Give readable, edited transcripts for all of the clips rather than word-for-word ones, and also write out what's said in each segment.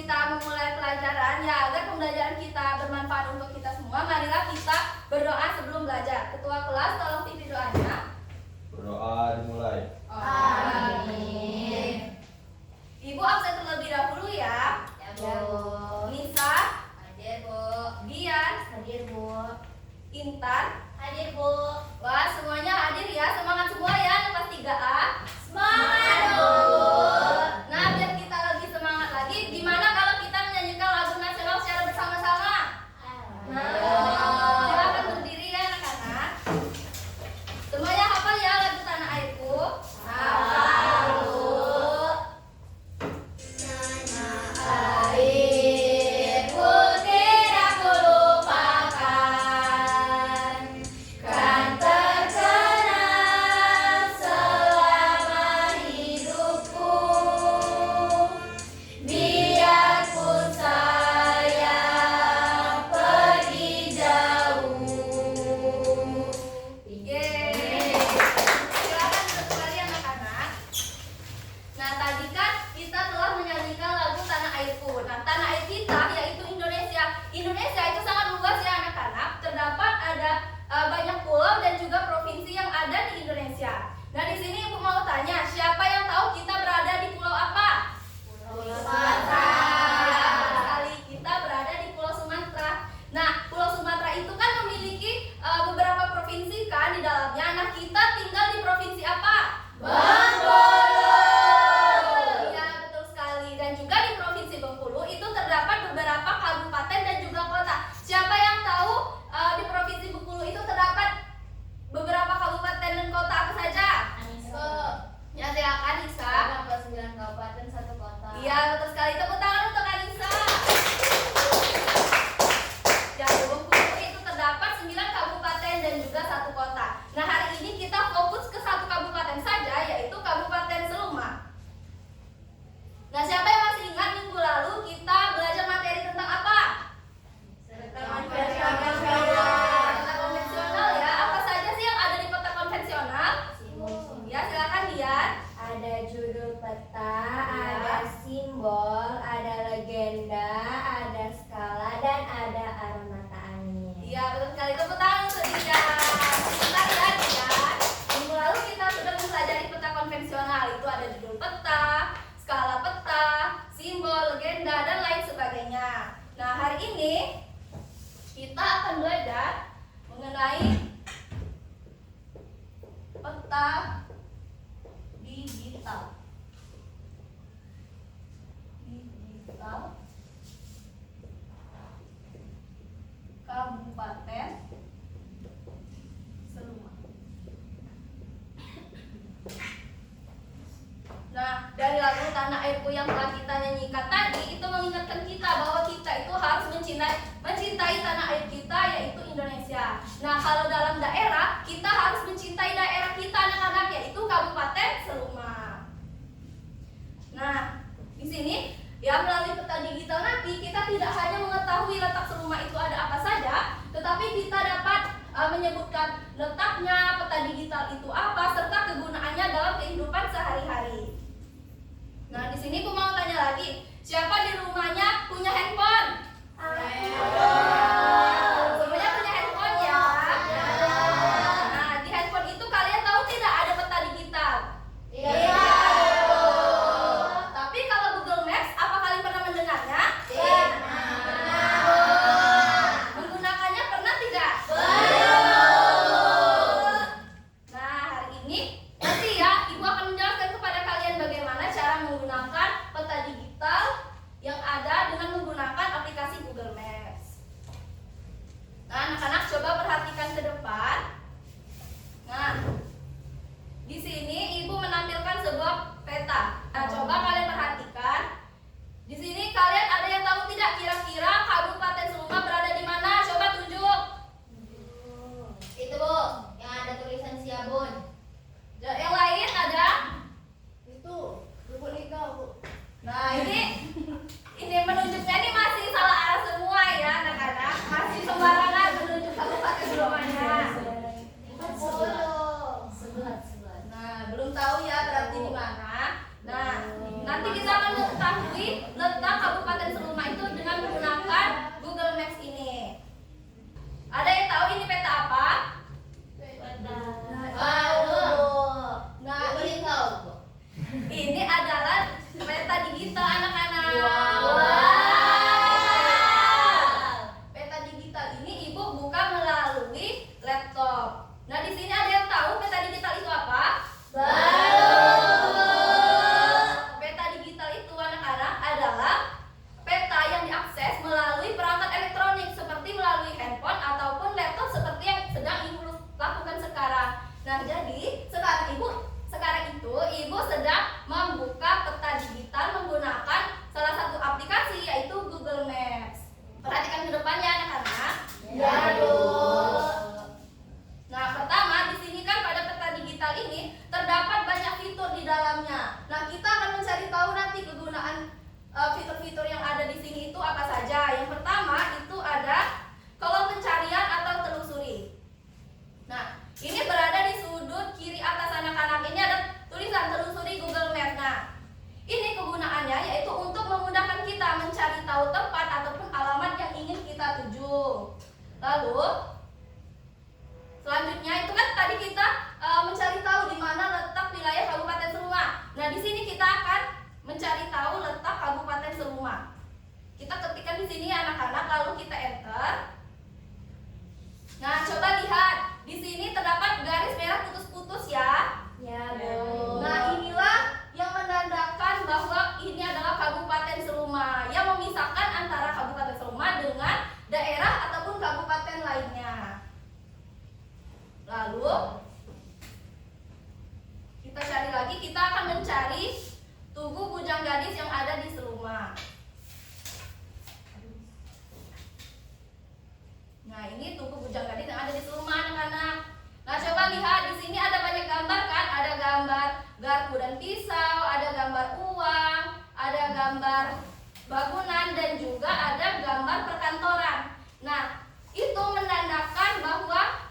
kita memulai pelajaran ya, agar pembelajaran kita bermanfaat untuk kita semua, marilah kita berdoa sebelum belajar. Ketua kelas tolong pimpin doanya. Berdoa dimulai. Amin. Ibu absen terlebih dahulu ya. Ya, Bu. Nisa, Hadir, Bu. Dian, Hadir, Bu. Intan, Hadir, Bu. wah semuanya hadir ya. Semangat semua ya kelas 3A. Semangat, Bu. Nah, biar kita lebih semangat lagi, gimana kalau kita menyanyikan lagu nasional secara bersama-sama? Silakan berdiri ya anak-anak. Semuanya hafal ya lagu Tanah Airku? Hafal, Bu. Tanah airku tidak kulupakan, kan terkenang selama hidupku. Biarpun saya pergi jauh. Yeay. Silakan duduk kembali anak-anak. Nah, tadi kan kita telah menyanyikan lagu Tanah Airku. Nah, tanah air kita yaitu Indonesia. Indonesia itu sangat luas ya anak-anak. Terdapat ada banyak pulau dan juga provinsi yang ada di Indonesia. Nah, di sini Ibu mau tanya, siapa yang tahu kita berada di pulau apa? Sumatera. Ya, betul sekali. Kita berada di Pulau Sumatera. Nah, Pulau Sumatera itu kan memiliki beberapa provinsi kan di dalamnya. Nah, kita tinggal di provinsi apa? Bengkulu. Iya, betul sekali. Dan juga di Provinsi Bengkulu itu terdapat beberapa kabupaten dan juga kota. Siapa yang tahu di Provinsi Bengkulu itu terdapat beberapa kabupaten dan kota apa saja? Anissa. Ya, silakan Nisa. 9 kabupaten, 1 kota. Iya, betul sekali. Tepuk tangan untuk Anissa. Ya, di Bengkulu itu terdapat 9 kabupaten dan juga 1 kota. Nah, hari ini kita fokus ke 1 kabupaten saja, yaitu Kabupaten Seluma. Nah, siapa yang masih ingat minggu lalu kita belajar materi tentang apa? Peta konvensional ya. Apa saja sih yang ada di peta konvensional? Ya, silakan Dian. Ada judul peta, Ya. ada simbol, ada legenda, ada skala, dan ada arah mata angin. Iya, betul sekali. Tepuk tangan untuk Dian. Bentar ya, Dian. Minggu lalu kita sudah mempelajari peta konvensional. Itu ada judul peta, skala peta, simbol, legenda, dan lain sebagainya. Nah, hari ini kita akan belajar mengenai peta digital. Kabupaten Seluma. Nah, dari lagu Tanah Airku yang telah kita nyanyikan tadi itu mengingatkan kita bahwa kita itu harus mencintai tanah air kita, yaitu Indonesia. Nah, kalau dalam daerah kita harus mencintai daerah kita anak-anak, yaitu Kabupaten Seluma. Nah, di sini ya melalui peta digital nanti kita tidak hanya mengetahui letak Seluma itu ada apa saja, tetapi kita dapat menyebutkan letaknya, peta digital itu apa, serta kegunaannya dalam kehidupan sehari-hari. Nah, di sini aku mau tanya lagi, siapa di rumahnya punya handphone? Semuanya punya handphone ya? Nah, di handphone itu kalian tahu tidak ada peta digital? Iya. Tapi kalau Google Maps, apa kalian pernah mendengarnya? Menggunakannya pernah tidak? Nah, hari ini nanti ya Ibu akan menjelaskan kepada kalian bagaimana cara menggunakan peta digital yang ada dengan menggunakan Ibu sedang membuka peta digital menggunakan salah satu aplikasi yaitu Google Maps. Perhatikan ke depannya anak-anak. Ya, Bu. Nah, pertama di sini kan pada peta digital ini terdapat banyak fitur di dalamnya. Nah, kita akan mencari tahu nanti kegunaan fitur-fitur yang ada di sini itu apa saja. Yang pertama itu ada kolom pencarian atau telusuri. Nah, ini berada di sudut kiri atas anak-anak. Ini ada tulisan telusuri Google Maps. Nah, ini kegunaannya yaitu untuk memudahkan kita mencari tahu tempat ataupun alamat yang ingin kita tuju. Lalu selanjutnya itu kan tadi kita mencari tahu di mana letak wilayah Kabupaten Seluma. Nah, di sini kita akan mencari tahu letak Kabupaten Seluma. Kita ketikkan di sini anak-anak, lalu kita enter. Nah, coba lihat. Di sini terdapat garis merah putus-putus ya. Ya, Bu. Nah, inilah yang menandakan bahwa ini adalah Kabupaten Seluma, yang memisahkan antara Kabupaten Seluma dengan daerah ataupun kabupaten lainnya. Lalu kita cari lagi, kita akan mencari Tugu Bujang Gadis yang ada di Seluma. Nah, ini Tugu Bujang Gadis yang ada di Seluma, anak-anak. Nah, coba lihat di sini ada banyak gambar kan? Ada gambar garpu dan pisau, ada gambar uang, ada gambar bangunan dan juga ada gambar perkantoran. Nah, itu menandakan bahwa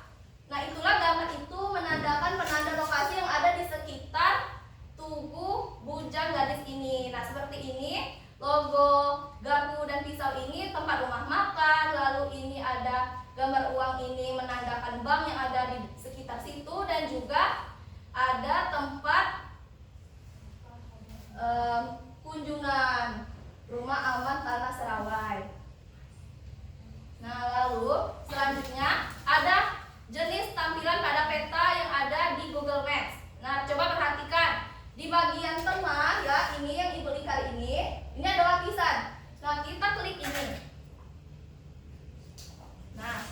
itulah gambar itu menandakan penanda lokasi yang ada di sekitar Tugu Bujang Gadis ini. Nah, seperti ini logo garpu dan pisau ini tempat rumah makan, lalu ini ada gambar uang ini menandakan bank yang ada di sekitar situ, dan juga ada tempat kunjungan Rumah Aman Tanah Serawai. Nah, lalu selanjutnya ada jenis tampilan pada peta yang ada di Google Maps. Nah, coba perhatikan di bagian tengah ya, ini yang Ibu lihat ini ada lapisan. Nah, kita klik ini. Nah,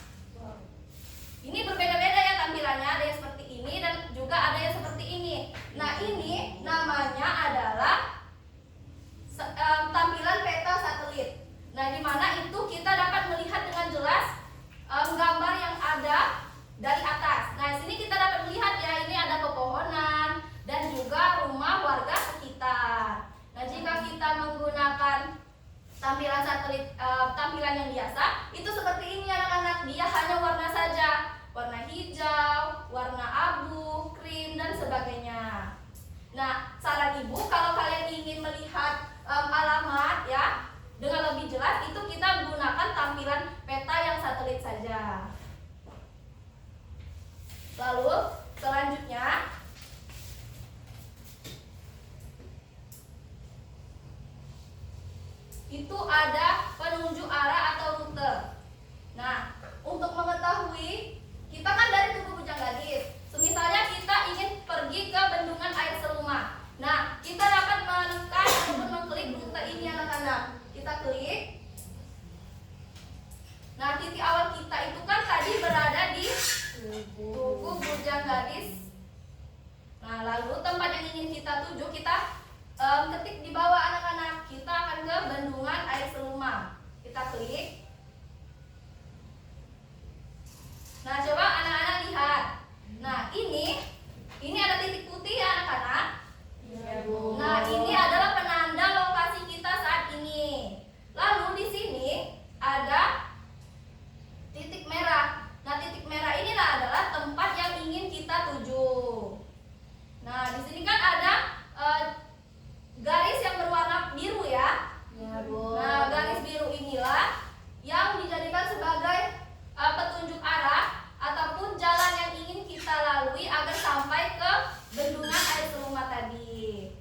ini berbeda-beda ya tampilannya, ada yang seperti ini dan juga ada yang seperti ini. Nah, ini namanya adalah tampilan peta satelit. Nah, di mana itu kita dapat melihat dengan jelas gambar yang ada dari atas. Nah, di sini kita dapat melihat ya, ini ada pepohonan dan juga rumah warga sekitar. Nah, jika kita menggunakan tampilan satelit, tampilan yang biasa, itu seperti ini anak-anak. Dia hanya warna saja, warna hijau, warna abu, krim dan sebagainya. Nah, saran Ibu kalau kalian ingin melihat alamat ya dengan lebih jelas, itu kita menggunakan tampilan peta yang satelit saja. Lalu selanjutnya itu ada penunjuk arah atau rute. Nah, untuk mengetahui, kita kan dari Tugu Bujang Gadis. Misalnya kita ingin pergi ke Bendungan Air Seluma. Nah, kita dapat menekan ataupun mengklik rute ini anak-anak. Kita klik. Nah, titik awal kita itu kan tadi berada di Tugu Bujang Gadis. Nah, lalu tempat yang ingin kita tuju, kita ketik di bawah anak-anak. Kita akan ke Bendungan Air Seluma. Kita klik. Nah, coba anak-anak lihat. Nah, ini ada titik putih ya anak-anak. Ya, Bu. Nah, ini adalah penanda lokasi kita saat ini. Lalu di sini ada titik merah. Nah, titik merah inilah adalah tempat yang ingin kita tuju. Nah, di sini kan ada garis yang berwarna biru ya. Ya, Bu. Nah, garis biru inilah yang dijadikan sebagai petunjuk arah ataupun jalan yang ingin kita lalui agar sampai ke Bendungan Air Seluma tadi.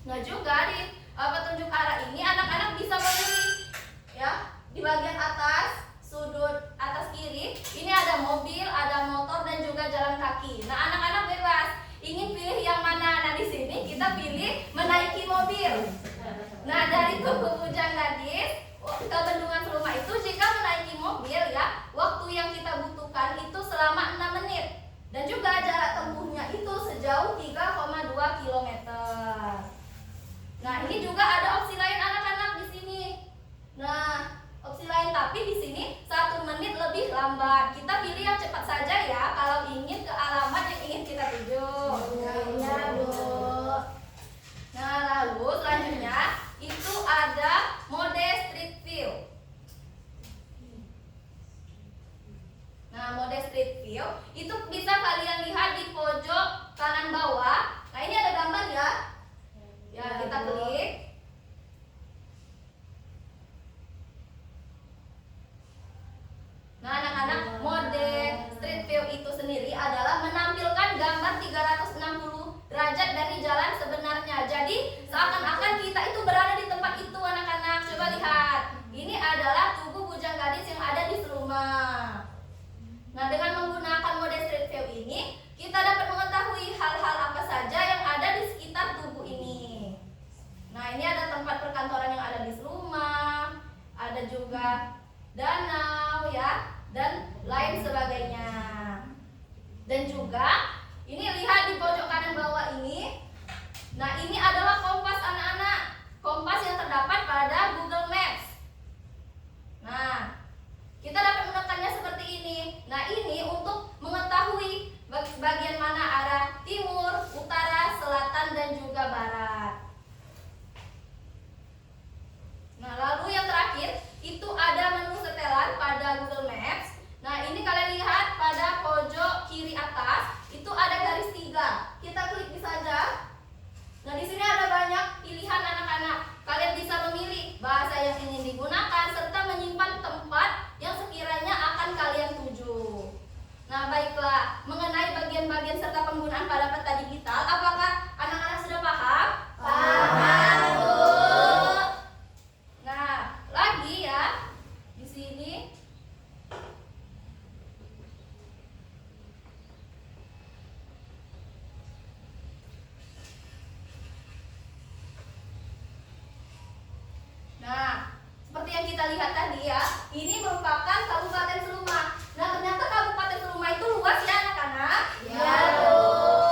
Nah, juga di petunjuk arah ini anak-anak bisa memilih ya. Di bagian atas, sudut atas kiri, ini ada mobil, ada motor dan juga jalan kaki. Nah, anak-anak bebas ingin pilih yang mana. Nah, di sini kita pilih menaiki mobil. Nah, dari Tugu Bujang Gadis ke Bendungan Seluma itu jika menaiki mobil ya, waktu yang kita butuhkan itu selama 6 menit. Dan juga jarak tempuhnya itu sejauh 3,2 km. Nah, ini juga ada opsi lain anak-anak di sini. Nah, opsi lain tapi di sini 1 menit lebih lambat. Kita pilih yang cepat saja ya kalau ingin ke alamat yang ingin kita tuju. Ya, Bu. Nah, lalu selanjutnya itu ada mode street view. Nah, mode street view itu bisa kalian lihat di pojok kanan bawah. Nah, ini ada gambar ya. Ya, kita klik. Nah, anak-anak, mode street view itu sendiri adalah menampilkan gambar 360 derajat dari jalan sebenarnya. Jadi, seakan-akan kita itu berada di tempat itu, anak-anak. Coba lihat. Ini adalah tugu Bujang Gadis yang ada di Seruma. Nah, dengan menggunakan mode street view ini, kita dapat mengetahui hal-hal apa saja yang ada di sekitar tugu ini. Nah, ini ada tempat perkantoran yang ada di Seruma, ada juga danau ya, dan lain sebagainya. Dan juga ini lihat di pojok kanan bawah ini. Nah, ini adalah kompas anak-anak. Kompas yang terdapat pada Google Maps. Nah, kita dapat menekannya seperti ini. Nah, ini untuk mengetahui bagian mana arah timur, utara, selatan, dan juga barat. Nah, lalu yang terakhir itu ada menu setelan pada Google Maps. Nah, ini kalian lihat pada pojok kiri atas itu ada garis 3. Kita klik saja. Nah, di sini ada banyak pilihan anak-anak. Kalian bisa memilih bahasa yang ingin digunakan serta menyimpan tempat yang sekiranya akan kalian tuju. Nah, baiklah, mengenai bagian-bagian serta penggunaan pada peta digital, apakah anak-anak sudah paham? Paham, Bu. Nah, lagi ya di sini. Nah, seperti yang kita lihat tadi ya, ini merupakan Kabupaten Seruma. Nah, ternyata Kabupaten Seruma itu luas ya anak-anak? Ya, Bu.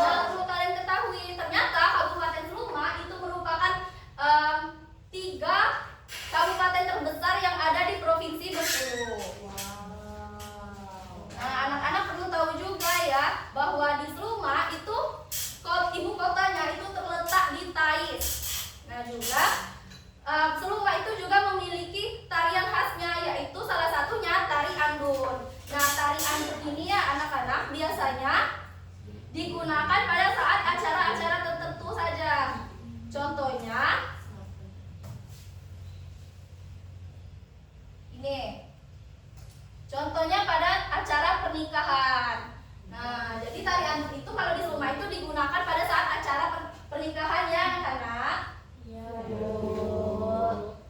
Nah, perlu kalian ketahui, ternyata Kabupaten Seruma itu merupakan 3 kabupaten terbesar yang ada di Provinsi Bengkulu. Nah, anak-anak perlu tahu juga ya bahwa di Seruma itu ibu kotanya itu terletak di Tais. Nah, juga Seruma itu juga memiliki tarian khasnya, yaitu salah satunya tari andun. Nah, tari andun ini ya anak-anak biasanya digunakan pada saat acara-acara tertentu saja. Contohnya ini. Contohnya pada acara pernikahan. Nah, jadi tari andun itu kalau di Seruma itu digunakan pada saat acara pernikahan ya anak-anak. Ya, Bu.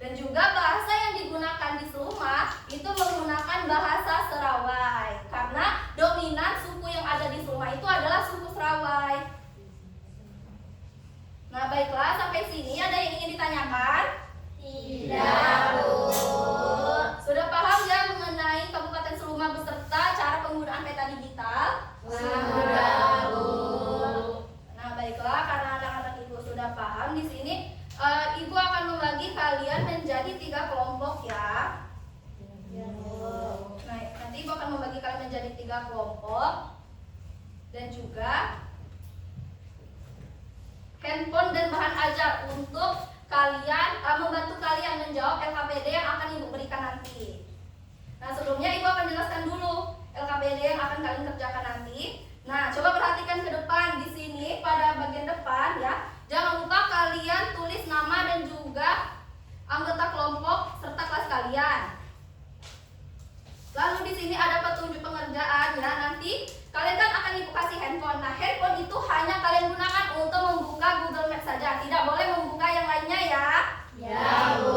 Dan juga bahasa yang digunakan di Seruma itu menggunakan bahasa Serawai, karena dominan suku yang ada di Seruma itu adalah suku Serawai. Nah, baiklah, sampai sini ada yang ingin ditanyakan? Tidak, Bu. Sudah paham ya mengenai Kabupaten Seruma beserta cara penggunaan peta digital? Sudah, Bu. Nah, baiklah, karena anak-anak ibu sudah paham di sini. Ibu akan membagi kalian menjadi 3 kelompok ya. Ya, Bu. Nah, nanti ibu akan membagi kalian menjadi 3 kelompok. Dan juga handphone dan bahan ajar untuk kalian membantu kalian menjawab LKPD yang akan ibu berikan nanti. Nah, sebelumnya ibu akan jelaskan dulu LKPD yang akan kalian kerjakan nanti. Nah, coba perhatikan ke depan di sini pada bagian depan ya. Jangan lupa kalian tulis nama dan juga anggota kelompok serta kelas kalian. Lalu di sini ada petunjuk pengerjaan ya. Nanti kalian kan akan ibu kasih handphone. Nah, handphone itu hanya kalian gunakan untuk membuka Google Maps saja. Tidak boleh membuka yang lainnya ya. Ya, Bu.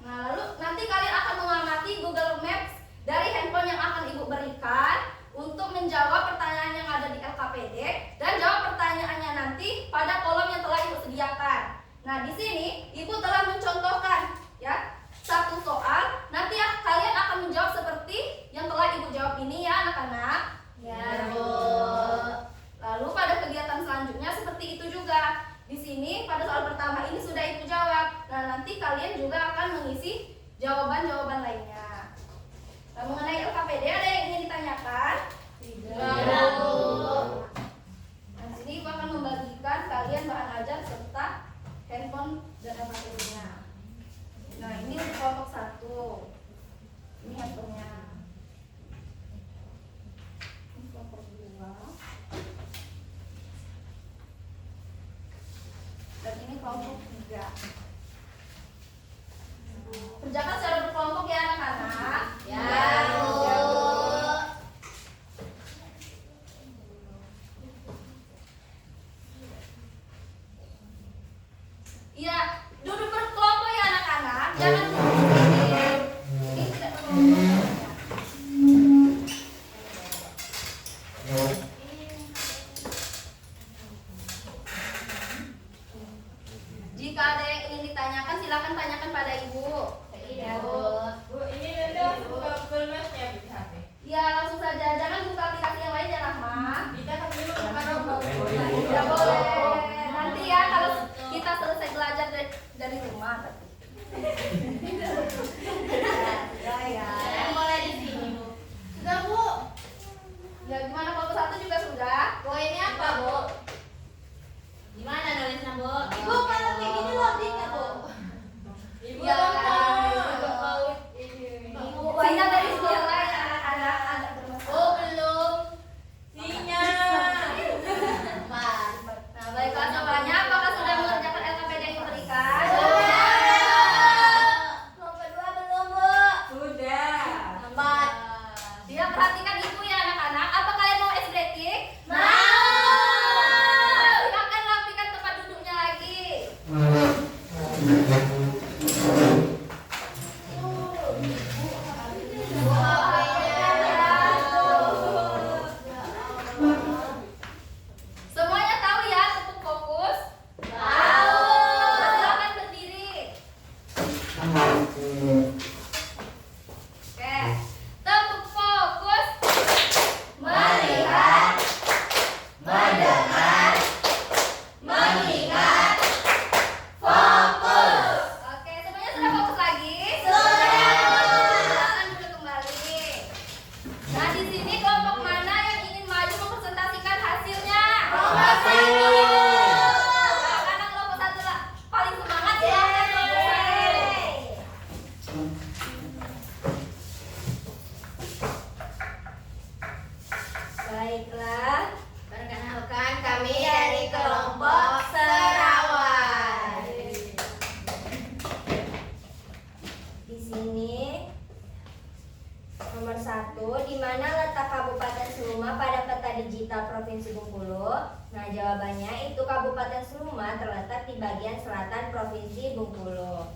Nah, lalu nanti kalian akan mengamati Google Maps dari handphone yang akan ibu berikan untuk menjawab pertanyaan yang ada di LKPD dan jawab pertanyaannya nanti pada kolom yang telah ibu sediakan. Nah, di sini ibu telah mencontohkan ya 1 soal. Nanti ya kalian akan menjawab seperti yang telah ibu jawab ini ya anak-anak. Ya, Bu. juga di sini pada soal pertama ini sudah Ibu jawab. Nah, nanti kalian juga akan mengisi jawaban-jawaban lainnya. Nah, mengenai LKPD ada yang ingin ditanyakan? Tidak, Bu. Nah, di sini Ibu akan membagikan kalian bahan ajar serta handphone dan LKPD-nya. Nah, ini untuk kelompok 1. Ini handphonenya. Ini kelompok 2. Dan ini kelompok 3. Kerjakan secara berkelompok ya anak-anak. Ya, Bu. Iya, duduk berkelompok ya anak-anak. Jangan duduk sendiri. Ini tidak berkelompok. Jika ada yang ingin ditanyakan, silakan tanyakan pada Ibu. Iya, Bu. Bu, ini udah buka Google Maps-nya di HP. Ya, langsung saja. Jangan buka aplikasi yang lain ya, Rahma. Kita kan dulu buka robot. Tidak boleh. Nanti ya kalau kita selesai belajar dari rumah. Ya. Saya mulai di sini, Bu. Sudah, Bu. Ya, gimana kelompok 1 juga sudah? Bu, ini apa, Bu? Gimana nulisnya, Bu? Ibu, kalau kayak gini loadingnya, Bu. Ibu Ya. lompat. Sinyal dari sekolah ya anak-anak agak bermasalah. Oh, belum. Sinyal. Nah, baiklah semuanya, apakah sudah mengerjakan LKPD yang diberikan? Kelompok 2 belum, Bu. Sudah. Lambat. Dia perhatikan Ibu ya anak-anak. Apa kalian mau ice breaking? Mau. Silakan rapikan tempat duduknya lagi. Semuanya tahu ya tepuk fokus? Tahu. Silakan berdiri. Oke. Tepuk fokus. Melihat, mendengar, mengingat, fokus. Oke, semuanya sudah fokus lagi? Sudah. Silakan duduk kembali. Nah, di sini kelompok mana yang ingin maju mempresentasikan hasilnya? Kelompok 1. Karena kelompok 1 lah paling semangat ya. Kelompok 1. Baiklah, Perkenalkan kami dari kelompok Serawai. Di sini nomor 1, di mana letak Kabupaten Seluma pada peta digital Provinsi Bengkulu? Nah, jawabannya itu Kabupaten Seluma terletak di bagian selatan Provinsi Bengkulu.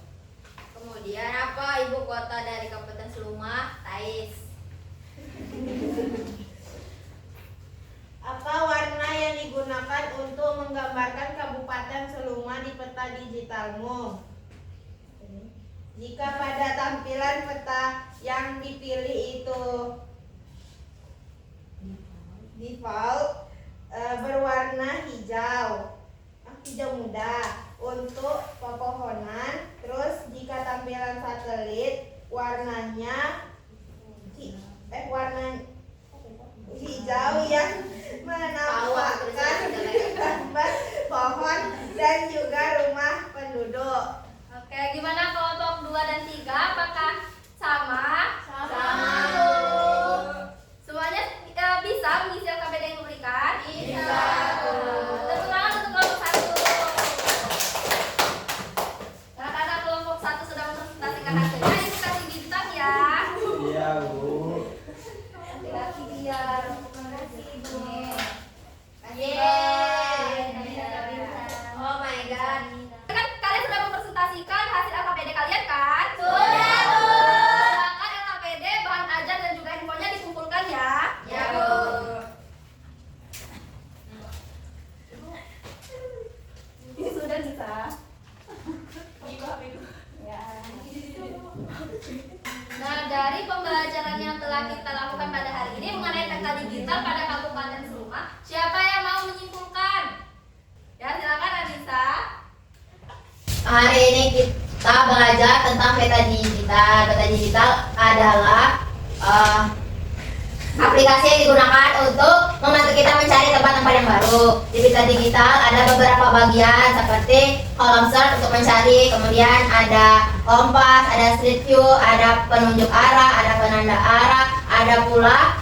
Kemudian apa ibu kota dari Kabupaten Seluma? Tais. Apa warna yang digunakan untuk menggambarkan Kabupaten Seluma di peta digitalmu? Jika pada tampilan peta yang dipilih itu default berwarna hijau, hijau muda untuk pepohonan, terus jika tampilan satelit warnanya warna hijau yang menampakkan gambar pohon dan juga rumah penduduk. Oke, gimana kelompok 2 dan 3? Apakah sama? Sama. Semuanya bisa mengisi LKPD yang diberikan? Bisa. Tepuk tangan untuk kelompok 1. Karena kelompok 1 sudah mempresentasikan hasilnya, Ibu kasih bintang ya. Iya, Bu. Kasih biar. Makasih, Ibu. Oh my god. Kan kalian sudah mempresentasikan hasil LKPD kalian kan? Sudah, Bu. Silakan LKPD, bahan ajar dan juga infonya dikumpulkan ya. Ya, Bu. Ini sudah bisa. Ya. Nah, dari pembelajaran yang telah kita lakukan pada hari ini mengenai peta digital pada Kabupaten Seluma, siapa yang mau menyimpulkan? Ya, silakan Hari ini kita belajar tentang peta digital. Peta digital adalah aplikasi yang digunakan untuk membantu kita mencari tempat-tempat yang baru. Di peta digital ada beberapa bagian seperti kolom search untuk mencari, kemudian ada kompas, ada street view, ada penunjuk arah, ada penanda arah, ada pula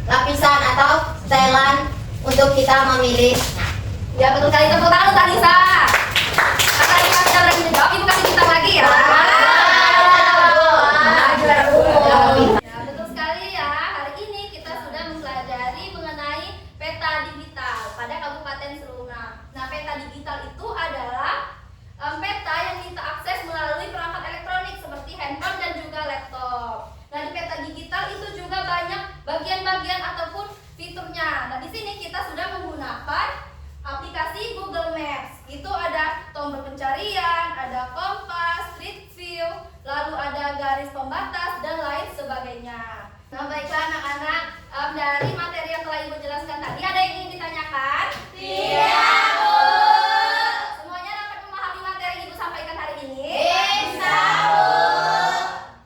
lapisan atau setelan untuk kita memilih. Ya betul sekali, tepuk tangan untuk Anissa. Karena Anissa sudah berani menjawab, ibu kasih bintang lagi ya. Ya betul sekali ya. Hari ini kita sudah mempelajari mengenai peta digital pada Kabupaten Seluma. Nah, peta digital itu adalah peta yang kita akses melalui perangkat elektronik seperti handphone dan juga laptop. Nah, di peta digital itu juga banyak bagian-bagian ataupun fiturnya. Nah, di sini kita sudah menggunakan aplikasi Google Maps. Itu ada tombol pencarian, ada kompas, street view, lalu ada garis pembatas dan lain sebagainya. Nah, baiklah anak-anak, dari materi yang telah Ibu jelaskan tadi, ada yang ingin ditanyakan? Tidak, Bu. Semuanya dapat memahami materi yang Ibu sampaikan hari ini? Bisa, Bu.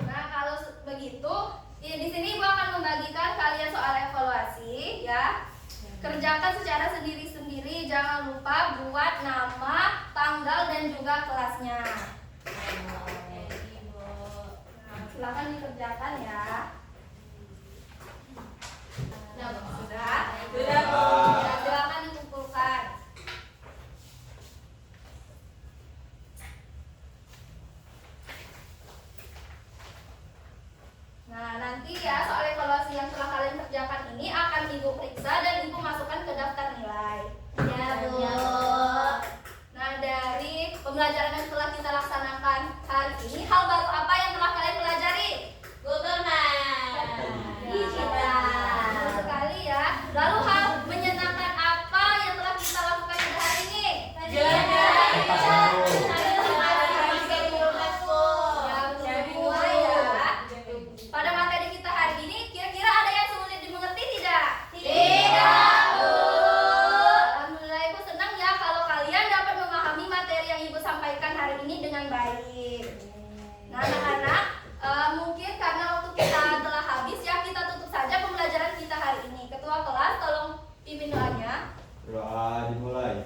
Nah, kalau begitu, di sini Ibu akan membagikan kalian soal evaluasi, ya. Kerjakan secara sendiri-sendiri, jangan lupa buat nama, tanggal, dan juga kelasnya. Nah, silakan dikerjakan ya. Sudah? Sudah, Bu. Ya, silakan dikumpulkan. Nah, nanti ya soal evaluasi yang telah kalian kerjakan ini akan Ibu periksa dan Ibu masukkan ke daftar nilai. Ya, Bu. Nah, dari pembelajaran yang telah kita laksanakan hari ini, hal baru apa yang telah kalian pelajari? Google Maps. Digital. Betul sekali ya. Lalu hal menyenangkan apa yang telah kita lakukan pada hari ini? Pada materi kita hari ini, kira-kira ada yang sulit dimengerti tidak? Tidak, Bu. Alhamdulillah, Ibu senang ya kalau kalian dapat memahami materi yang Ibu sampaikan hari ini dengan baik. Nah, anak-anak, mungkin karena waktu kita telah habis ya, kita tutup saja pembelajaran kita hari ini. Ketua kelas, tolong pimpin doanya. Doa dimulai.